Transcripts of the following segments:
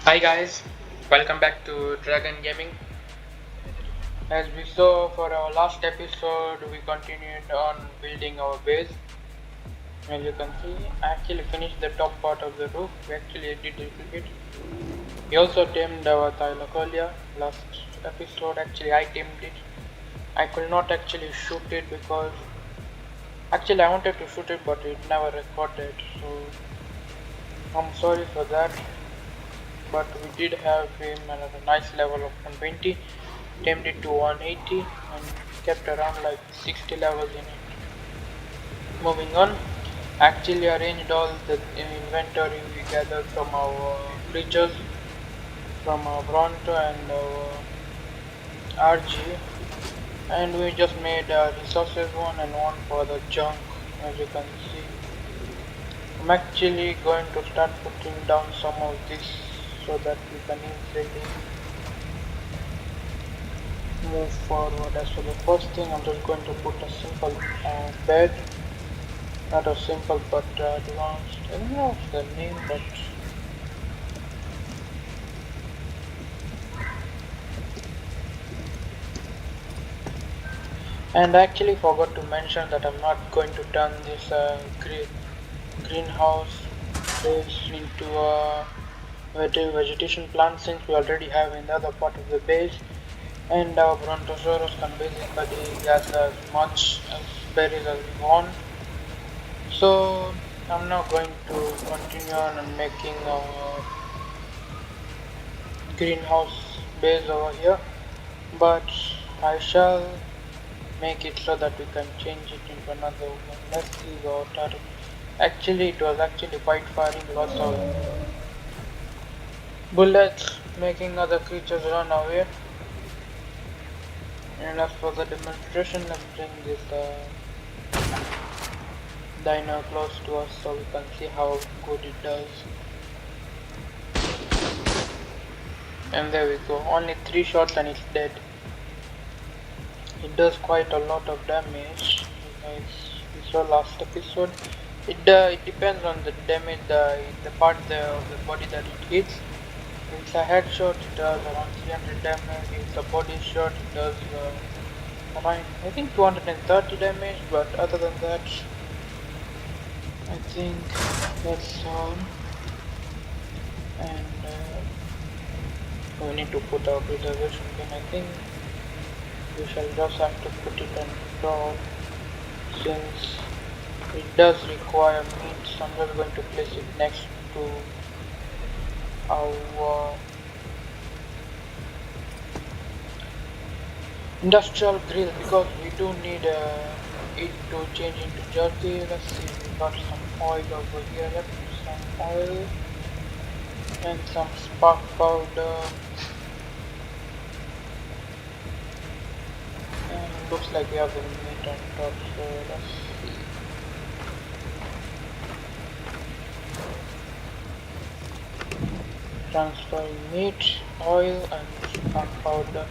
Hi guys, welcome back to Dragon Gaming. As we saw for our last episode, we continued on building our base. As you can see, I actually finished the top part of the roof. We actually did a little bit. We also tamed our Thylacolia. Last episode, actually I tamed it. I could not actually shoot it because actually I wanted to shoot it but it never recorded. So I'm sorry for that. But we did have him at a nice level of 120. Tamed it to 180 and kept around like 60 levels in it. Moving on, actually arranged all the inventory we gathered from our creatures, from our Bronto and our RG, and we just made resources one and one for the junk. As you can see, I'm actually going to start putting down some of this so that we can easily move forward. As for the first thing, I'm just going to put a simple bed, not a simple but advanced. I don't know the name, but and I actually forgot to mention that I'm not going to turn this greenhouse base into a vegetation plant since we already have in the other part of the base, and our Brontosaurus can basically gather as much as berries as we want. So I'm now going to continue on and making a greenhouse base over here, but I shall make it so that we can change it into another one. Let's see the turret. Actually, it was actually quite firing lots of bullets, making other creatures run away. And as for the demonstration, let's bring this dino close to us so we can see how good it does. And there we go, only 3 shots and it's dead. It does quite a lot of damage, as we saw last episode. It depends on the damage, the part of the body that it hits. If it's a headshot, it does around 300 damage. If it's a body shot, it does around, I think, 230 damage. But other than that, I think that's all. And we need to put our preservation pin. I think we shall just have to put it on top since it does require meat. So I'm just going to place it next to our industrial grill because we do need it to change into jerky. Let's see, we got some oil over here. Let's put some oil and some spark powder. And looks like we have the meat on top, so let's see. Transferring meat, oil and spark powder.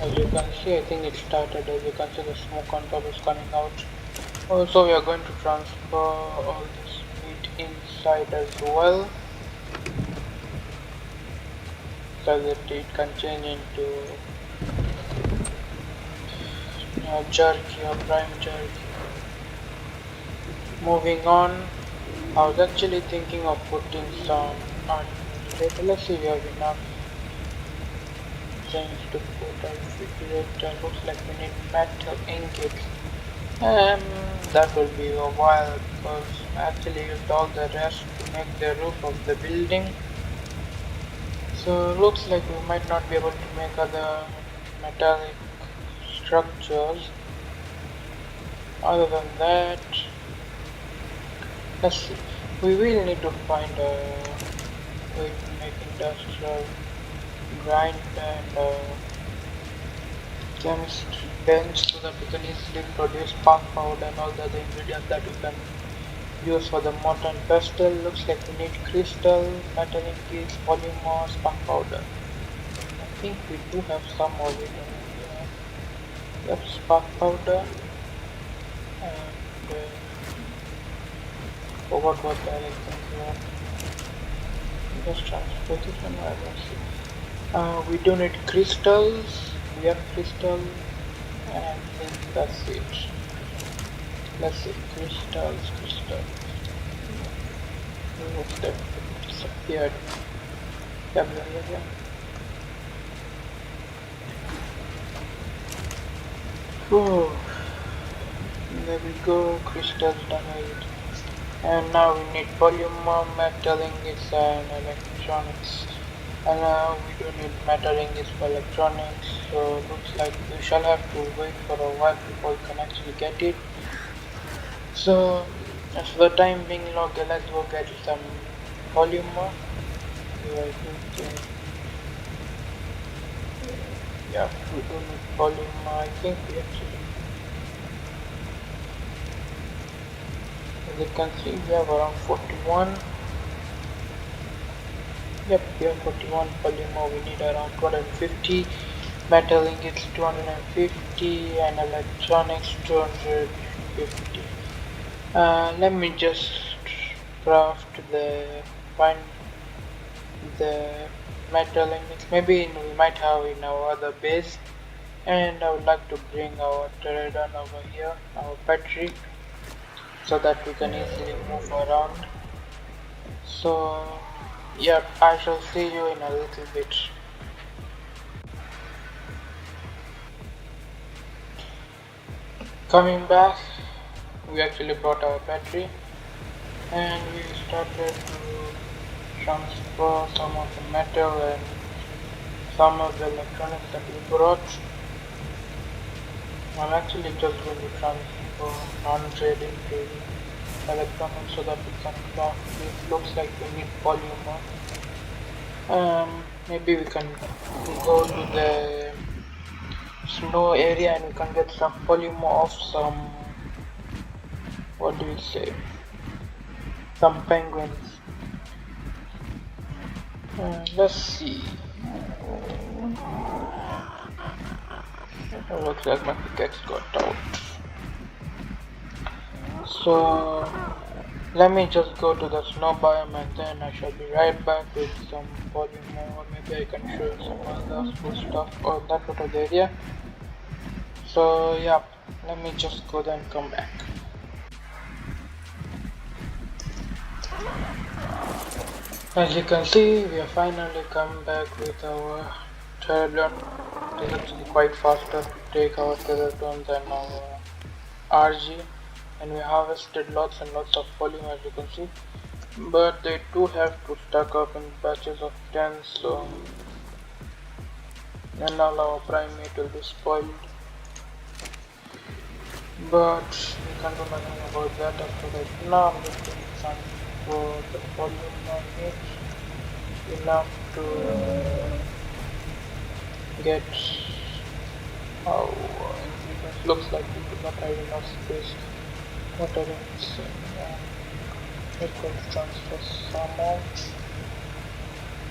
As you can see, I think it started. As you can see, the smoke on top is coming out. Also, we are going to transfer all this meat inside as well, so that it can change into jerky or prime jerky. Moving on, I was actually thinking of putting some refrigerator. Let's see, we have enough things to put a refrigerator. Looks like we need metal ingots. That will be a while because I actually used all the rest to make the roof of the building. So looks like we might not be able to make other metallic structures. Other than that, let's see. We will need to find a way to make industrial grind and chemist bench so that we can easily produce spark powder and all the other ingredients that we can use for the molten pestle. Looks like we need crystal, metal ingots, polymer, spark powder. I think we do have some of it over here. Yep, spark powder and forgot what the other things were. Just transfer this one. I don't see. We do need crystals. We have crystal, and I think that's it. Let's see, crystals. Looks like it disappeared. Yeah. Oh, there we go. Crystals done it. And now we need polymer, metal ingots, and electronics. And now we do need metal ingots for electronics. So looks like we shall have to wait for a while before we can actually get it. So as for the time being, okay, let's go get some polymer. I think, yeah, we do need polymer. I think we actually, as you can see, we have around 41. Yep, we have 41 polymer. We need around 250. Metal ingots 250 and electronics 250. Let me just craft find the metal ingots. Maybe we might have in our other base. And I would like to bring our pterodon over here, our battery, so that we can easily move around. So yep, I shall see you in a little bit. Coming back, we actually brought our battery and we started to transfer some of the metal and some of the electronics that we brought. I'm actually just going to transfer 100 into electronics so that we can craft. It looks like we need polymer. Maybe we can go to the snow area and we can get some polymer of some, what do you say, some penguins. Let's see. It looks like my pickaxe got out. So let me just go to the snow biome and then I shall be right back with some polymer, or maybe I can show you some other cool stuff on that part of the area. So yeah, let me just go there and come back. As you can see, we have finally come back with our pterodon. It is actually quite faster to take our pterodon than our RG, and we harvested lots and lots of polymer, as you can see, but they do have to stack up in batches of 10, so and all our primate will be spoiled, but we can't do nothing about that after that. Now I'm just going to transfer the polymer enough to get our ingredients. Looks like we do not have enough space. What are we missing? We're going to transfer some out.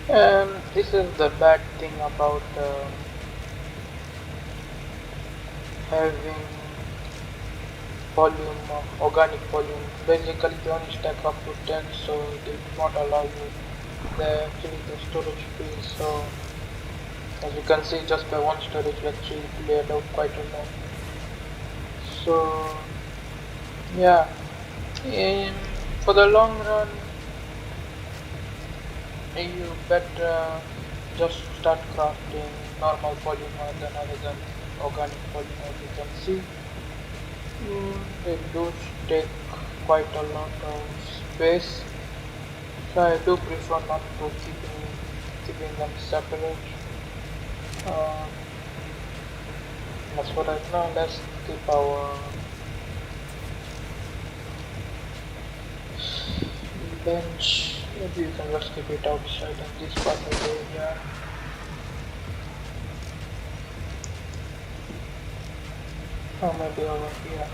And this is the bad thing about having polymer, organic polymer. Basically they only stack up to 10, so they do not allow you the storage space. So as you can see, just by one storage we actually cleared out quite a lot. So yeah, for the long run you better just start crafting normal polymer rather than organic polymer. As you can see, they do take quite a lot of space, so I do prefer not to keeping them separate. As for right now, let's keep our bench. Maybe you can just keep it outside in this part of the area. Or maybe over here.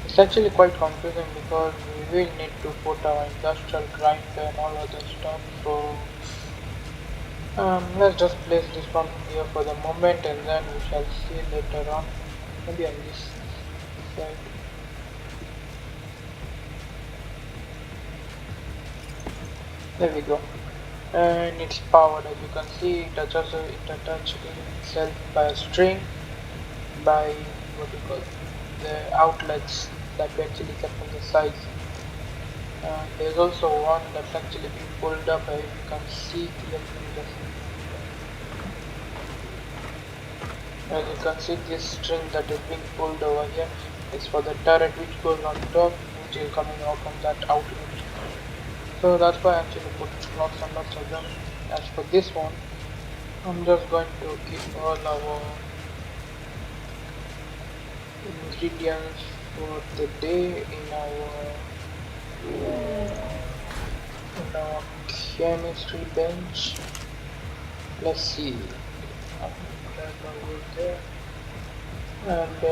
It's actually quite confusing because we will need to put our industrial grinder and all other stuff. So let's just place this one here for the moment, and then we shall see later on. Maybe on this side. There we go. and it's powered. As you can see, it attached itself by a string, by what you call the outlets that we actually set from the sides. There's also one that's actually being pulled up, as you can see clearly. As you can see, this string that is being pulled over here is for the turret which goes on top, which is coming out from that outlet. So that's why I actually put lots and lots of them. As for this one, I'm just going to keep all our ingredients for the day in our chemistry bench. Let's see. There. And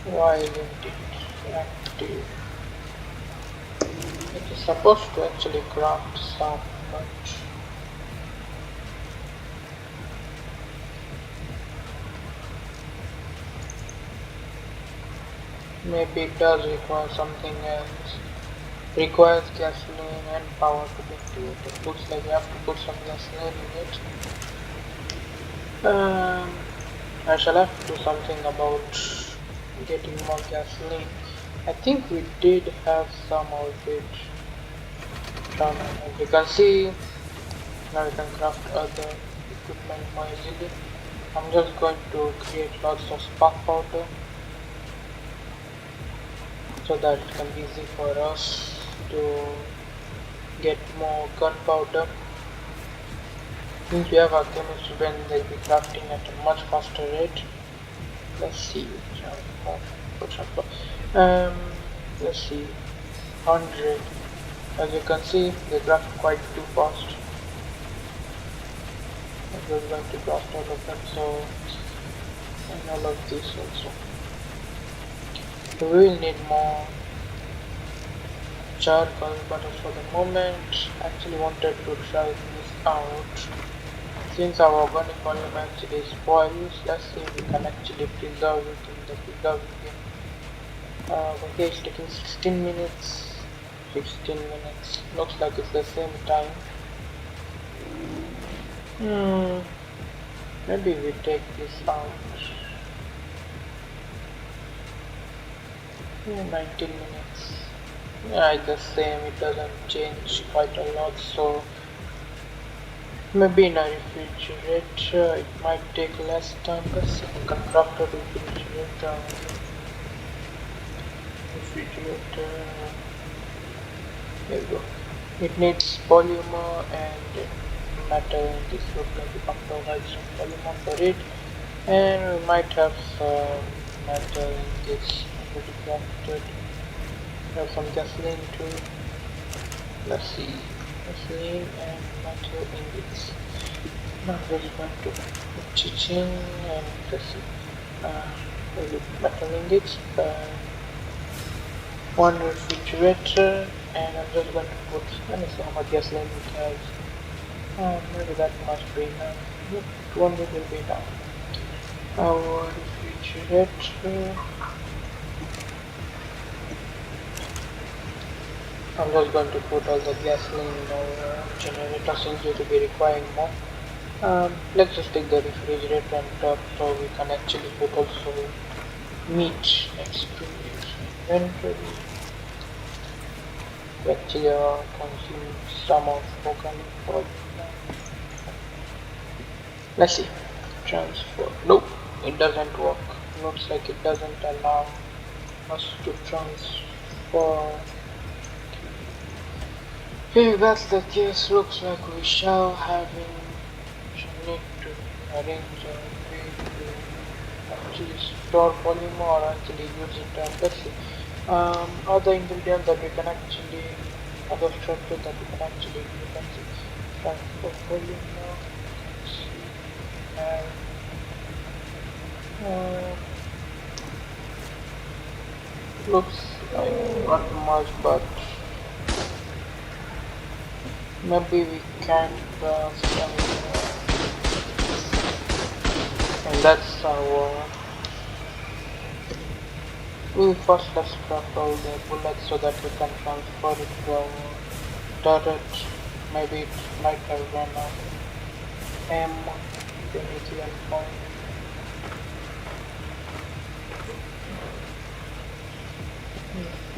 why isn't it active? It is supposed to actually craft some, but maybe it does require something else. Requires gasoline and power to be activated. It looks like you have to put some gasoline in it. I shall have to do something about getting more gasoline. I think we did have some of it. As you can see, now we can craft other equipment more easily. I'm just going to create lots of spark powder so that it can be easy for us to get more gunpowder. Since we have our chemistry bench, they'll be crafting at a much faster rate. Let's see. Let's see. 100. As you can see, they craft quite too fast. I'm just going to blast out of them, so and all of this also. We will need more charcoal, but for the moment, I actually wanted to try this out. Since our organic polymer actually spoils, let's see if we can actually preserve it in the preserving game. Okay, it's taking 16 minutes. 16 minutes. Looks like it's the same time. Maybe we take this out. 19 minutes. Yeah, it's the same. It doesn't change quite a lot, so maybe in a refrigerator it might take less time. Let's see if we can craft a refrigerator. There we go. It needs polymer and metal. This looks like we can provide some polymer for it, and we might have some metal in this already crafted. Have some gasoline too. Let's see. Gasoline and metal ingots. Now we're going to put chichen and let's see. Metal ingots. One refrigerator, and I'm just going to put, let me see how much gasoline it has. Maybe that must be enough. 200 will be enough. Our refrigerator. I'm just going to put all the gasoline in our generator since we will be requiring more. Let's just take the refrigerator on top so we can actually put also meat next to it. Inventory. We actually consume some of organic food. Let's see. Transfer. Nope, it doesn't work. Looks like it doesn't allow us to transfer. If that's the case, looks like we shall need to arrange a way to actually store polymer or actually use it. Let's see. Other ingredients that we can actually, other structures that we can actually use. Let's see. Transfer polymer. Let's see. Looks like not much, but maybe we can craft some That's our. We first let's craft all the bullets so that we can transfer it to our turret. Maybe it might have run out. M21 point.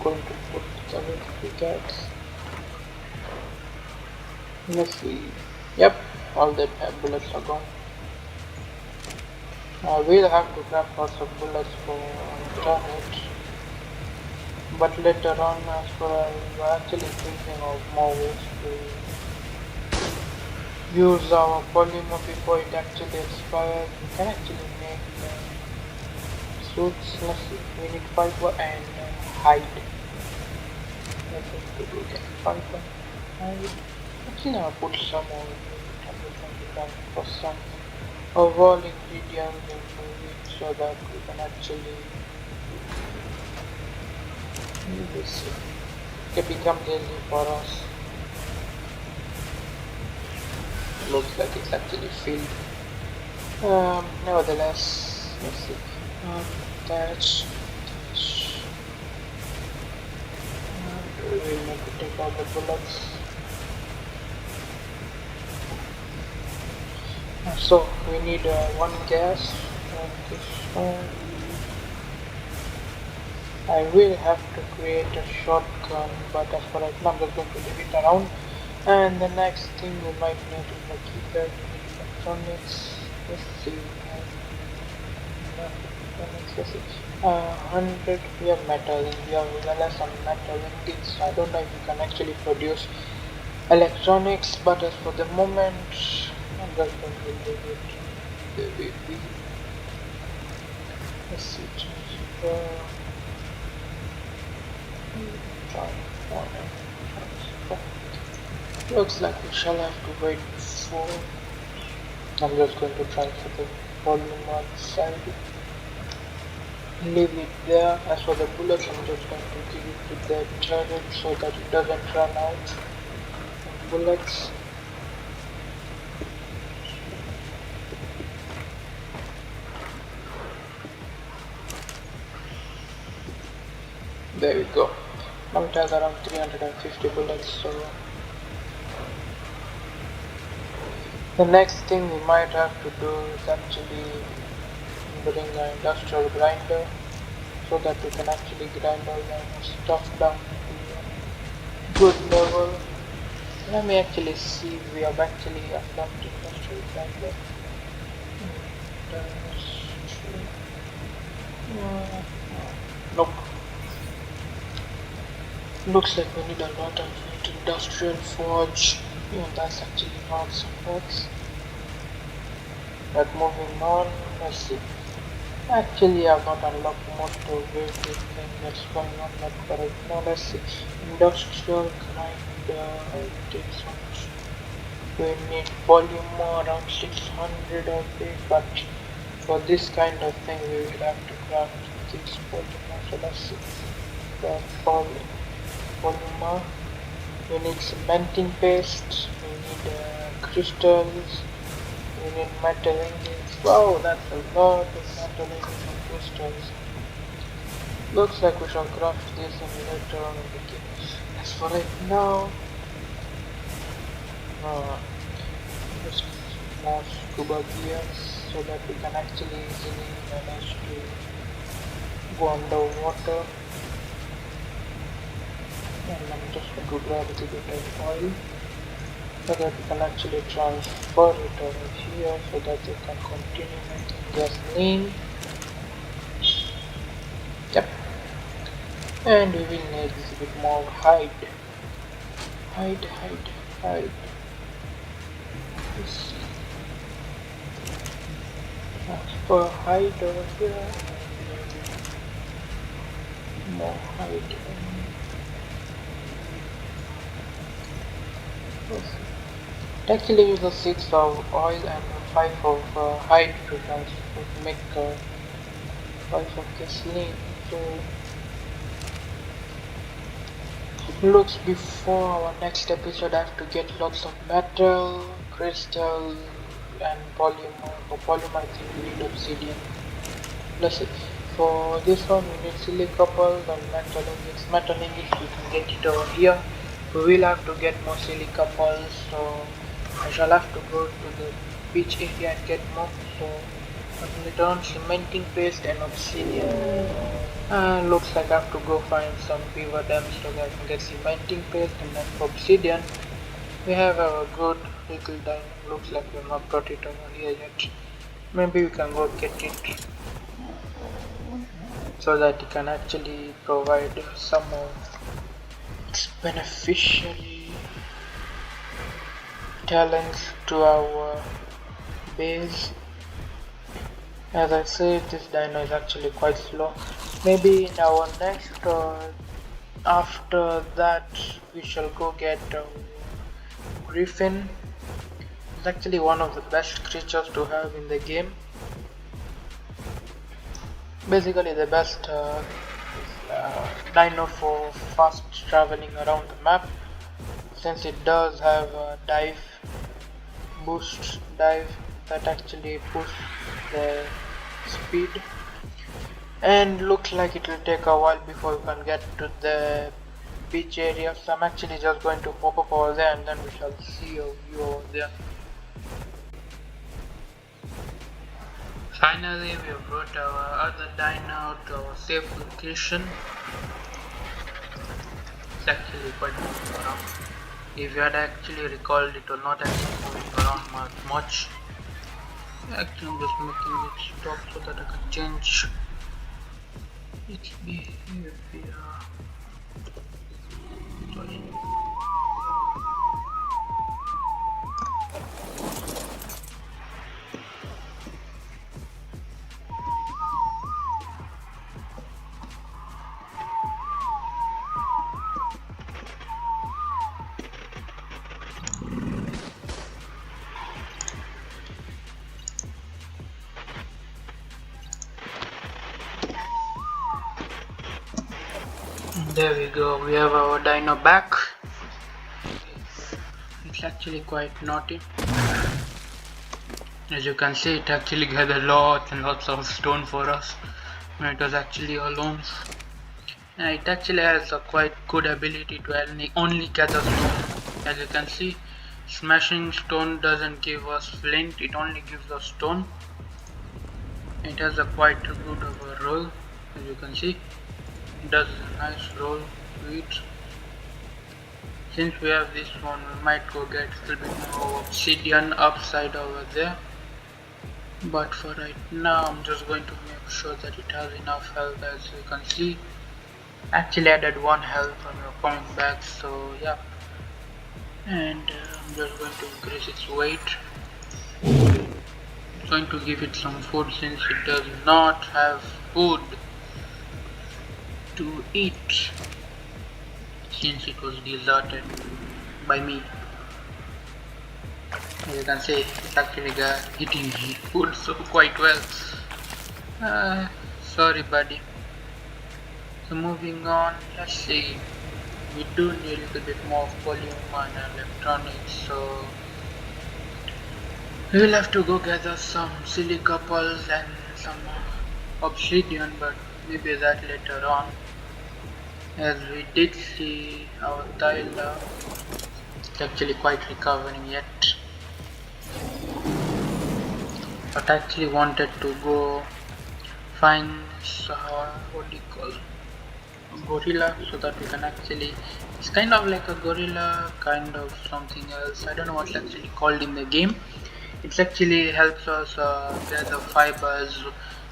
Going to put the pickaxe. Let's see. Yep, all the bullets are gone. We'll have to craft lots of bullets for turret. But later on, as for we're actually thinking of more ways to use our polymer before it actually expires. We can actually make suits. Let's see. We need fiber and hide. Let's see if we get fiber. Actually, I'll put some more for some overall ingredients into it so that we can actually use this. It becomes easy for us. Looks like it's actually filled. Nevertheless, let's see. Attach. We'll need to take all the bullets. So we need one gas. I will have to create a shotgun, but as for right now, I'm just going to leave it around. And the next thing we might need is the keypad, electronics. Let's see. Let's see. 100. We have metal. We have less on metal ingots. I don't know if you can actually produce electronics, but as for the moment, I'm just going to leave it the way it is. Let's see. Transfer. Looks like we shall have to wait for. I'm just going to transfer the volume outside. Leave it there. As for the bullets, I'm just going to give it to the turret so that it doesn't run out of bullets. There we go. Now it has around 350 bullets, so the next thing we might have to do is actually bring an industrial grinder so that we can actually grind all the stuff down to a good level. Let me actually see if we have actually unlocked industrial grinder. Nope. Looks like we need a lot of industrial forge. Yeah, that's actually not supports. But moving on, let's see. Actually, I've not unlocked most of everything that's going on, but for right now, let's see. Industrial grinder, it takes much. We need volume around 600 of it, but for this kind of thing, we will have to craft 6 polymer. So let's see. The polymer. We need cementing paste. We need crystals. We need metal ingots. Wow, that's a lot of metal ingots and crystals. Looks like we shall craft this in later on in the game. As for right now, just more scuba gears so that we can actually easily manage to go underwater. And I'm just going to grab a little bit of oil so that we can actually transfer it over here so that we can continue making gasoline. Yep. And we will need a little bit more hide. Hide. Let's see. Transfer hide over here. More hide. Actually use a 6 of oil and 5 of hide to make 5 of gasoline. So looks before our next episode I have to get lots of metal, crystal and polymer. For polymer, I think we need obsidian. Plus, for this one, we need silica pulp and metal ingots. Metal ingots, we can get it over here. We will have to get more silica pulps, so I shall have to go to the beach area and get more. So, later on, cementing paste and obsidian. Looks like I have to go find some beaver dams so that I can get cementing paste, and then for obsidian, we have a good little dino. Looks like we've not got it over here yet. Maybe we can go get it so that it can actually provide some of its beneficiary talents to our base. As I said, this dino is actually quite slow. Maybe in our next after that we shall go get Griffin. It's actually one of the best creatures to have in the game. Basically the best dino for fast traveling around the map, since it does have a boost dive that actually boosts the speed, and looks like it will take a while before we can get to the beach area. So I'm actually just going to pop up over there and then we shall see a view over there. Finally, we have brought our other dino to our safe location. It's actually quite moving around. If you had actually recalled, it was not actually moving around much. Actually, I'm just making it stop so that I can change its behavior. Sorry. There we go, we have our dino back. It's actually quite naughty. As you can see, it actually gathered lots and lots of stone for us when it was actually alone. It actually has a quite good ability to only gather stone. As you can see, smashing stone doesn't give us flint, it only gives us stone. It has a quite good of a roll, as you can see. It does a nice roll to it. Since we have this one, we might go get a little bit more obsidian upside over there. But for right now, I'm just going to make sure that it has enough health. As you can see, actually added 1 health when you're coming back, so yeah. And I'm just going to increase its weight. I'm going to give it some food since it does not have food to eat, since it was deserted by me. As you can see, it's actually eating food so quite well. Sorry buddy. So moving on, let's see. We do need a little bit more of polymer and electronics, so we will have to go gather some silica pulps and some obsidian, but maybe that later on. As we did see our Tyler is actually quite recovering yet, but I actually wanted to go find what do you call gorilla, so that we can actually, it's kind of like a gorilla, kind of something else, I don't know what's actually called in the game. It actually helps us gather fibers.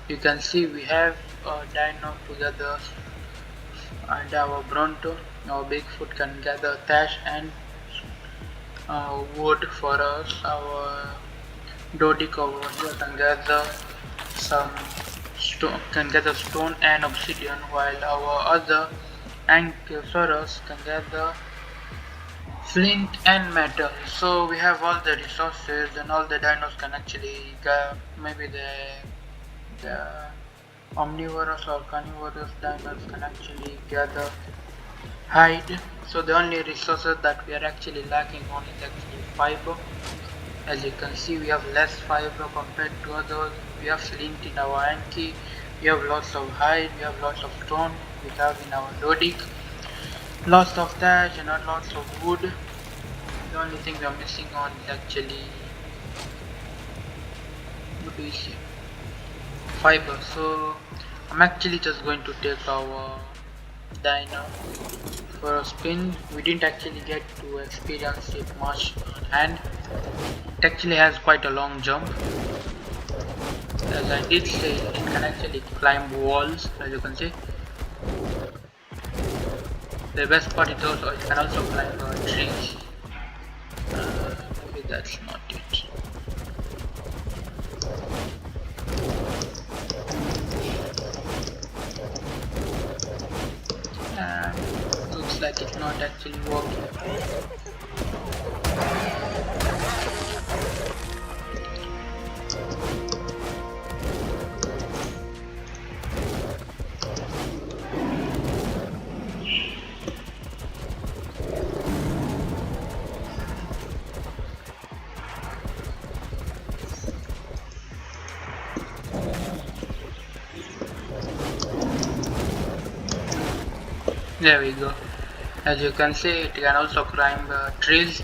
You can see we have a dino together, and our Bronto, our Bigfoot, can gather thatch and wood for us. Our Dodic over here can gather stone and obsidian, while our other Ankylosaurus can gather flint and metal. So we have all the resources, and all the dinos can actually maybe the omnivorous or carnivorous dinos can actually gather hide. So the only resources that we are actually lacking on is actually fiber. As you can see, we have less fiber compared to others. We have flint in our Anki. We have lots of hide. We have lots of stone. We have in our Lodic. Lots of thatch and not lots of wood. The only thing we are missing on is actually, what do we see? Fiber. So I'm actually just going to take our dino for a spin. We didn't actually get to experience it much on hand. It actually has quite a long jump. As I did say, it can actually climb walls, as you can see. The best part is also it can also climb trees. Maybe that's not it. Looks like it's not actually working. There we go. As you can see, it can also climb trees.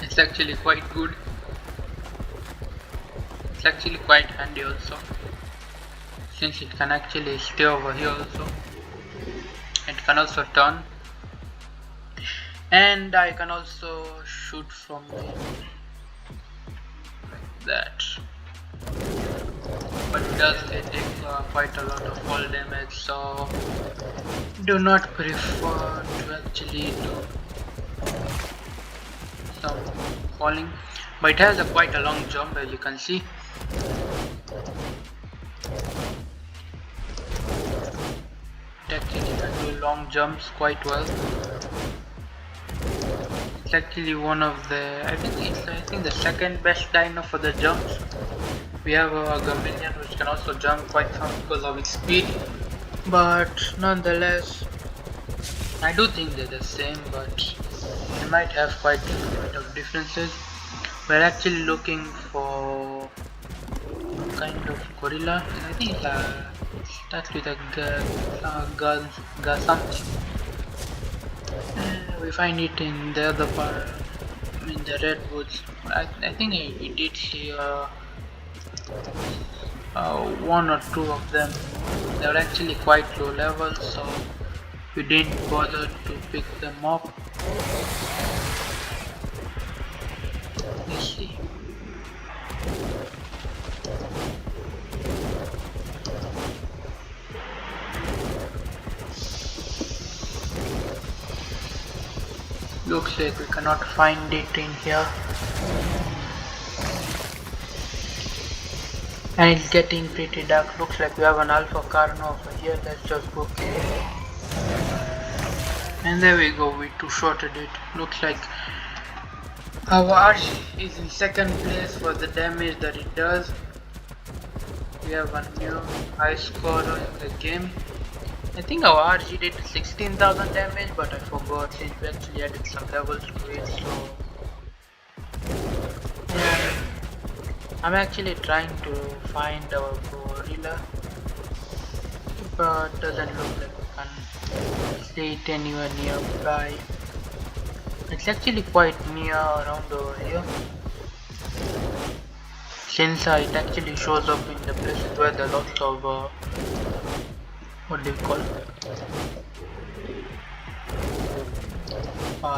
It's actually quite good. It's actually quite handy also, since it can actually stay over here also. It can also turn, and I can also shoot from it like that. But it does take quite a lot of fall damage, so do not prefer to actually do some falling. But it has quite a long jump, as you can see. It actually can do long jumps quite well. It's actually one of the, I think the second best dino for the jumps. We have a Gaminian which can also jump quite fast because of its speed, but nonetheless I do think they're the same, but they might have quite a bit of differences. We're actually looking for kind of gorilla, and I think starts with a gun something. We find it in the other part, in the redwoods. I think we did see one or two of them. They were actually quite low level, so we didn't bother to pick them up. Let's see. Looks like we cannot find it in here. And it's getting pretty dark. Looks like we have an Alpha Carno over here. Let's just go kill it. And there we go, we two-shotted it. Looks like our Arch is in second place for the damage that it does. We have a new high scorer in the game. I think our RG did 16,000 damage, but I forgot since we actually added some levels to it, so yeah. I'm actually trying to find our gorilla, but doesn't look like we can see it anywhere nearby. It's actually quite near around over here, since it actually shows up in the places where there are lots of what do you call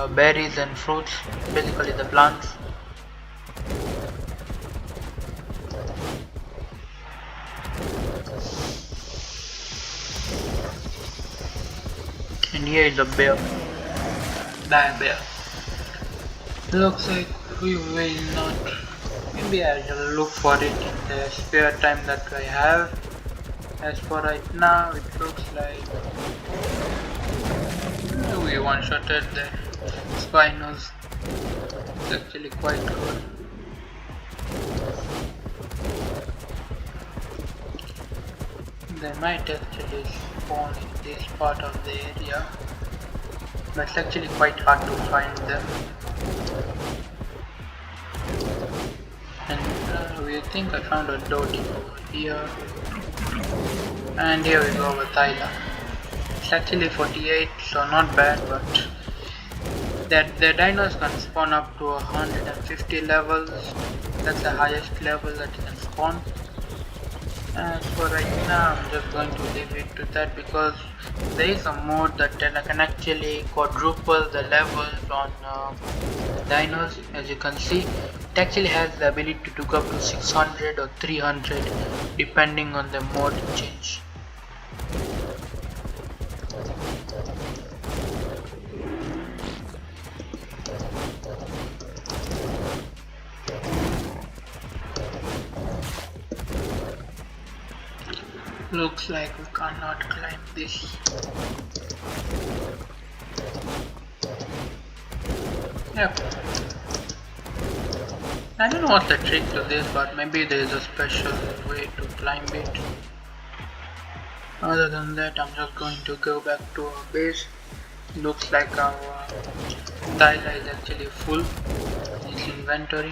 berries and fruits, basically the plants. And here is a bear. Bear. Looks like we will not. Maybe I will look for it in the spare time that I have. As for right now, it looks like we one-shotted the Spinos. It's actually quite good. They might actually spawn in this part of the area, but it's actually quite hard to find them. and we think I found a Dodge over here, and here we go with Thyla. It's actually 48, so not bad, but that the dinos can spawn up to 150 levels. That's the highest level that you can spawn. And for right now, I'm just going to leave it to that because there is a mode that can actually quadruple the levels on dinos. As you can see, it actually has the ability to go up to 600 or 300 depending on the mode change. Looks like we cannot climb this. Yep. I don't know what's the trick to this, but maybe there is a special way to climb it. Other than that, I'm just going to go back to our base. Looks like our Thyla is actually full in its inventory.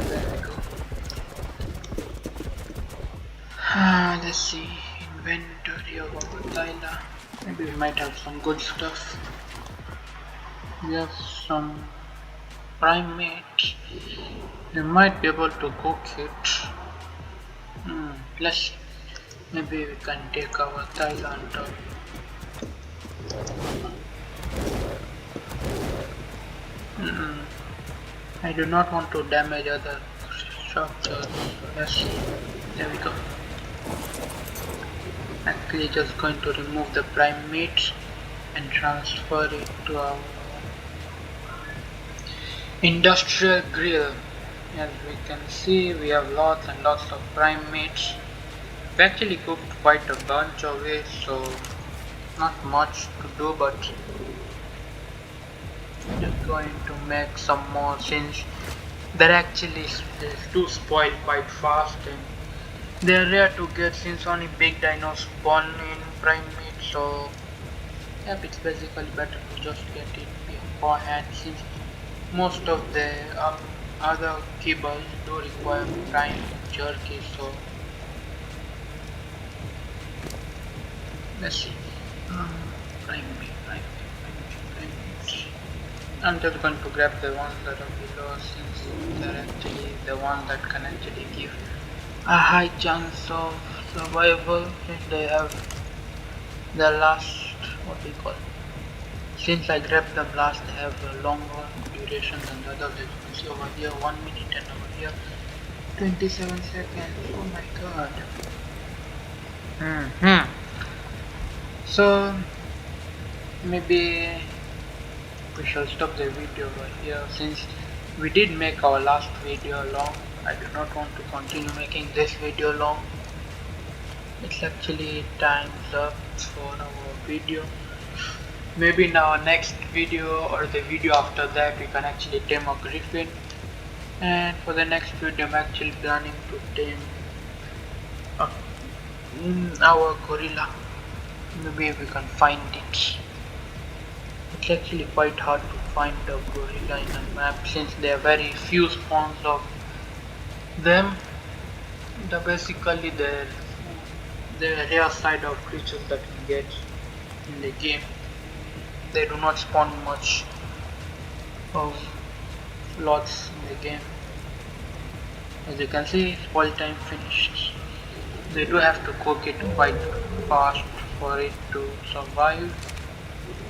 There we go. Let's see, inventory of our Thyla. Maybe we might have some good stuff. We have some prime meat. We might be able to cook it. Plus, maybe we can take our Thyla on top. I do not want to damage other structures. Let's see. There we go. Actually, just going to remove the prime meat and transfer it to our industrial grill. As we can see, we have lots and lots of prime meats. We actually cooked quite a bunch of it, so not much to do, but I'm just going to make some more since they're actually do spoil quite fast and they're rare to get since only big dinos spawn in prime meat. So yep, it's basically better to just get it beforehand since most of the other kibbles do require prime jerky. So let's see. Prime meat. I'm just going to grab the ones that are below since they're actually the ones that can actually give a high chance of survival since they have the last, what do you call it? Since I grabbed them last, they have a longer duration than the others. As you can see over here 1 minute and over here 27 seconds. Oh my god. So maybe we shall stop the video over here since we did make our last video long. I do not want to continue making this video long. It's actually time's up for our video. Maybe in our next video or the video after that we can actually tame a griffin, and for the next video I'm actually planning to tame our gorilla. Maybe we can find it. It's actually quite hard to find a gorilla in a map since there are very few spawns of them. They're basically the rare side of creatures that we get in the game. They do not spawn much of lots in the game. As you can see, spoil time finished. They do have to cook it quite fast for it to survive.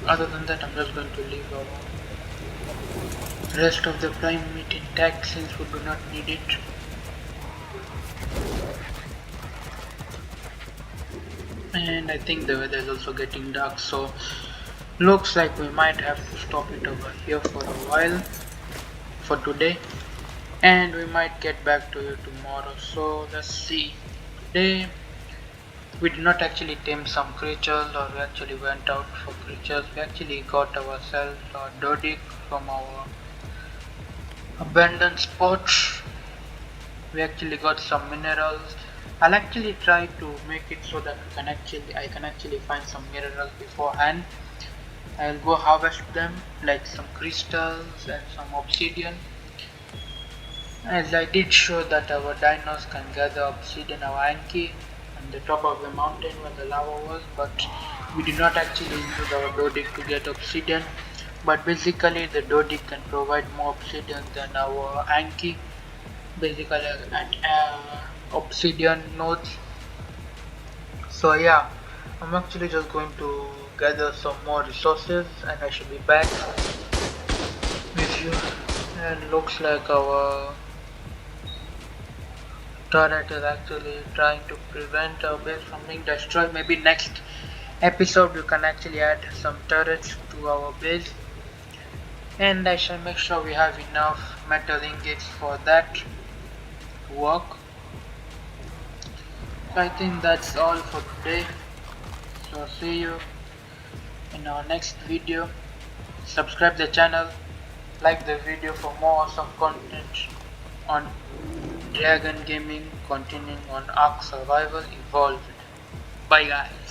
Other than that, I'm just going to leave our rest of the prime meat intact since we do not need it. And I think the weather is also getting dark, so looks like we might have to stop it over here for a while for today, and we might get back to you tomorrow. So let's see. Today we did not actually tame some creatures, or we actually went out for creatures. We actually got ourselves a Dodic from our abandoned spot. We actually got some minerals. I'll actually try to make it so that I can actually find some minerals beforehand. I'll go harvest them like some crystals and some obsidian, as I did show that our dinos can gather obsidian, our Anki, on the top of the mountain where the lava was, but we did not actually use our Dodic to get obsidian. But basically the Dodic can provide more obsidian than our Anki, basically at obsidian nodes. So yeah, I'm actually just going to gather some more resources and I should be back with you. And looks like our turret is actually trying to prevent our base from being destroyed. Maybe next episode we can actually add some turrets to our base, and I shall make sure we have enough metal ingots for that to work. So I think that's all for today. So see you in our next video. Subscribe the channel, like the video for more awesome content on Dragon Gaming, continuing on Ark Survival Evolved. Bye guys.